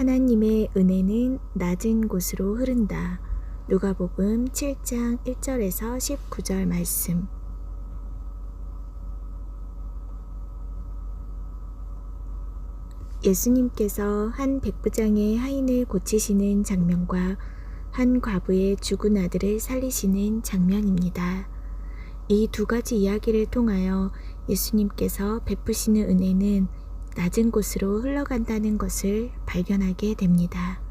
하나님의 은혜는 낮은 곳으로 흐른다. 누가복음 7장 1절에서 19절 말씀. 예수님께서 한 백부장의 하인을 고치시는 장면과 한 과부의 죽은 아들을 살리시는 장면입니다. 이 두 가지 이야기를 통하여 예수님께서 베푸시는 은혜는 낮은 곳으로 흘러간다는 것을 발견하게 됩니다.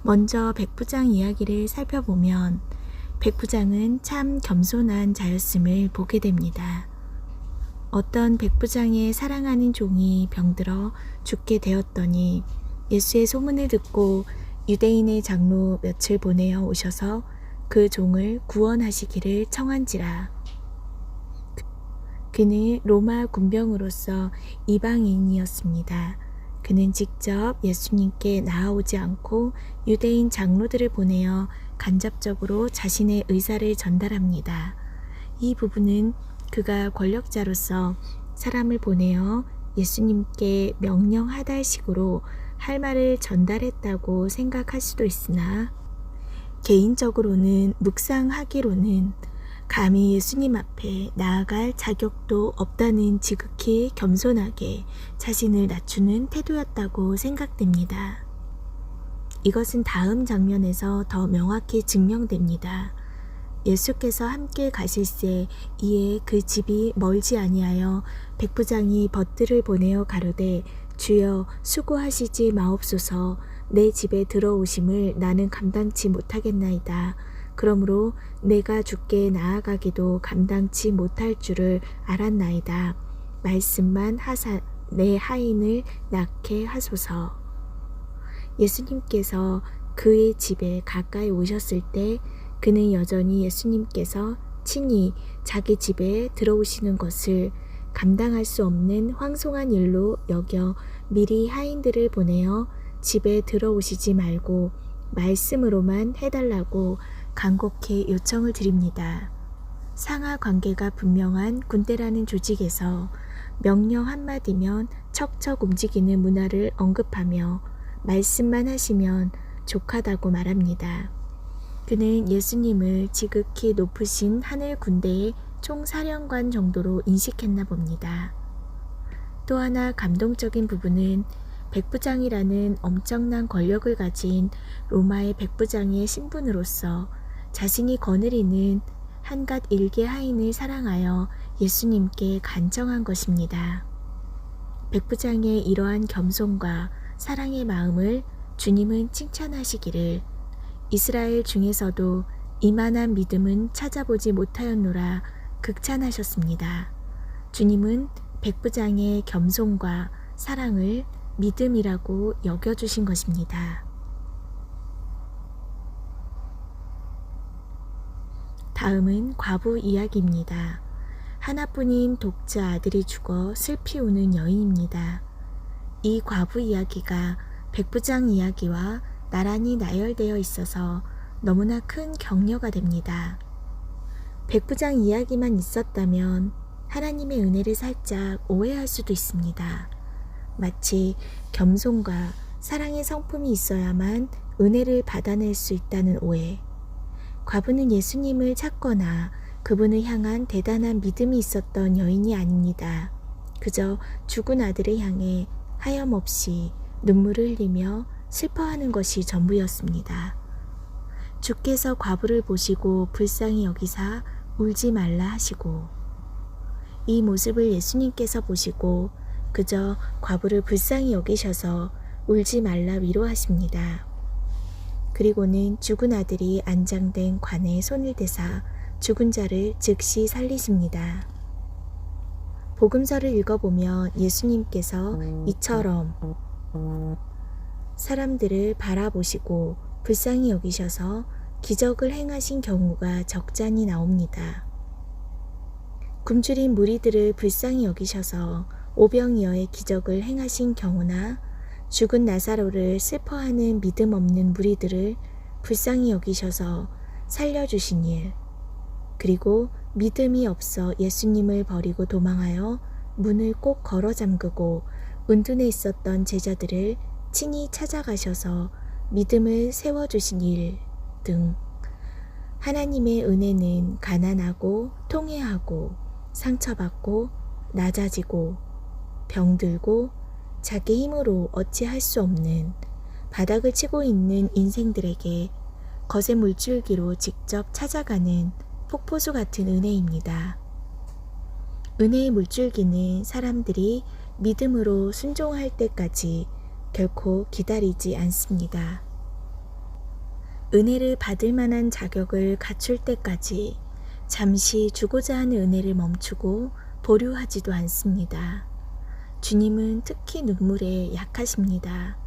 먼저 백부장 이야기를 살펴보면 백부장은 참 겸손한 자였음을 보게 됩니다. 어떤 백부장의 사랑하는 종이 병들어 죽게 되었더니 예수의 소문을 듣고 유대인의 장로 몇을 보내어 오셔서 그 종을 구원하시기를 청한지라. 그는 로마 군병으로서 이방인이었습니다. 그는 직접 예수님께 나아오지 않고 유대인 장로들을 보내어 간접적으로 자신의 의사를 전달합니다. 이 부분은 그가 권력자로서 사람을 보내어 예수님께 명령하달식으로 할 말을 전달했다고 생각할 수도 있으나 개인적으로는 묵상하기로는 감히 예수님 앞에 나아갈 자격도 없다는 지극히 겸손하게 자신을 낮추는 태도였다고 생각됩니다. 이것은 다음 장면에서 더 명확히 증명됩니다. 예수께서 함께 가실새 이에 그 집이 멀지 아니하여 백부장이 벗들을 보내어 가로되 주여 수고하시지 마옵소서. 내 집에 들어오심을 나는 감당치 못하겠나이다. 그러므로 내가 주께 나아가기도 감당치 못할 줄을 알았나이다. 말씀만 하사 내 하인을 낫게 하소서. 예수님께서 그의 집에 가까이 오셨을 때 그는 여전히 예수님께서 친히 자기 집에 들어오시는 것을 감당할 수 없는 황송한 일로 여겨 미리 하인들을 보내어 집에 들어오시지 말고 말씀으로만 해달라고 간곡히 요청을 드립니다. 상하 관계가 분명한 군대라는 조직에서 명령 한마디면 척척 움직이는 문화를 언급하며 말씀만 하시면 족하다고 말합니다. 그는 예수님을 지극히 높으신 하늘 군대의 총사령관 정도로 인식했나 봅니다. 또 하나 감동적인 부분은 백부장이라는 엄청난 권력을 가진 로마의 백부장의 신분으로서 자신이 거느리는 한갓 일개 하인을 사랑하여 예수님께 간청한 것입니다. 백부장의 이러한 겸손과 사랑의 마음을 주님은 칭찬하시기를 이스라엘 중에서도 이만한 믿음은 찾아보지 못하였노라 극찬하셨습니다. 주님은 백부장의 겸손과 사랑을 믿음이라고 여겨주신 것입니다. 다음은 과부 이야기입니다. 하나뿐인 독자 아들이 죽어 슬피 우는 여인입니다. 이 과부 이야기가 백부장 이야기와 나란히 나열되어 있어서 너무나 큰 격려가 됩니다. 백부장 이야기만 있었다면 하나님의 은혜를 살짝 오해할 수도 있습니다. 마치 겸손과 사랑의 성품이 있어야만 은혜를 받아낼 수 있다는 오해. 과부는 예수님을 찾거나 그분을 향한 대단한 믿음이 있었던 여인이 아닙니다. 그저 죽은 아들을 향해 하염없이 눈물을 흘리며 슬퍼하는 것이 전부였습니다. 주께서 과부를 보시고 불쌍히 여기사 울지 말라 하시고 이 모습을 예수님께서 보시고 그저 과부를 불쌍히 여기셔서 울지 말라 위로하십니다. 그리고는 죽은 아들이 안장된 관에 손을 대사 죽은 자를 즉시 살리십니다. 복음서를 읽어보면 예수님께서 이처럼 사람들을 바라보시고 불쌍히 여기셔서 기적을 행하신 경우가 적잖이 나옵니다. 굶주린 무리들을 불쌍히 여기셔서 오병이어의 기적을 행하신 경우나 죽은 나사로를 슬퍼하는 믿음 없는 무리들을 불쌍히 여기셔서 살려주신 일, 그리고 믿음이 없어 예수님을 버리고 도망하여 문을 꼭 걸어 잠그고 운둔해 있었던 제자들을 친히 찾아가셔서 믿음을 세워주신 일 등 하나님의 은혜는 가난하고 통회하고 상처받고 낮아지고 병들고 자기 힘으로 어찌할 수 없는 바닥을 치고 있는 인생들에게 거센 물줄기로 직접 찾아가는 폭포수 같은 은혜입니다. 은혜의 물줄기는 사람들이 믿음으로 순종할 때까지 결코 기다리지 않습니다. 은혜를 받을 만한 자격을 갖출 때까지 잠시 주고자 하는 은혜를 멈추고 보류하지도 않습니다. 주님은 특히 눈물에 약하십니다.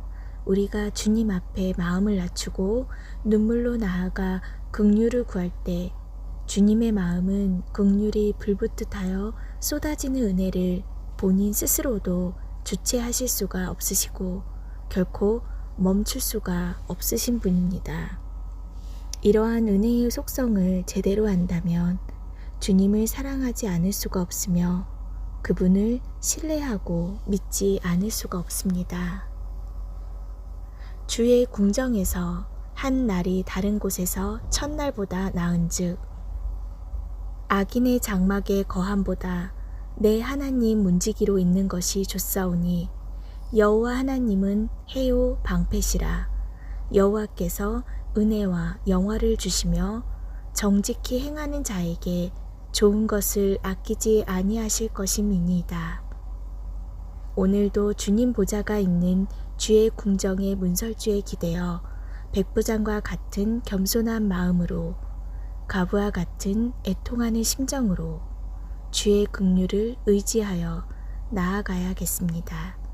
우리가 주님 앞에 마음을 낮추고 눈물로 나아가 긍휼을 구할 때 주님의 마음은 긍휼이 불붙듯하여 쏟아지는 은혜를 본인 스스로도 주체하실 수가 없으시고 결코 멈출 수가 없으신 분입니다. 이러한 은혜의 속성을 제대로 안다면 주님을 사랑하지 않을 수가 없으며 그분을 신뢰하고 믿지 않을 수가 없습니다. 주의 궁정에서 한 날이 다른 곳에서 첫날보다 나은즉 악인의 장막의 거함보다 내 하나님 문지기로 있는 것이 좋사오니 여호와 하나님은 해요 방패시라. 여호와께서 은혜와 영화를 주시며 정직히 행하는 자에게 좋은 것을 아끼지 아니하실 것임이니이다. 오늘도 주님 보좌가 있는 주의 궁정의 문설주에 기대어 백부장과 같은 겸손한 마음으로 가부와 같은 애통하는 심정으로 주의 긍휼을 의지하여 나아가야겠습니다.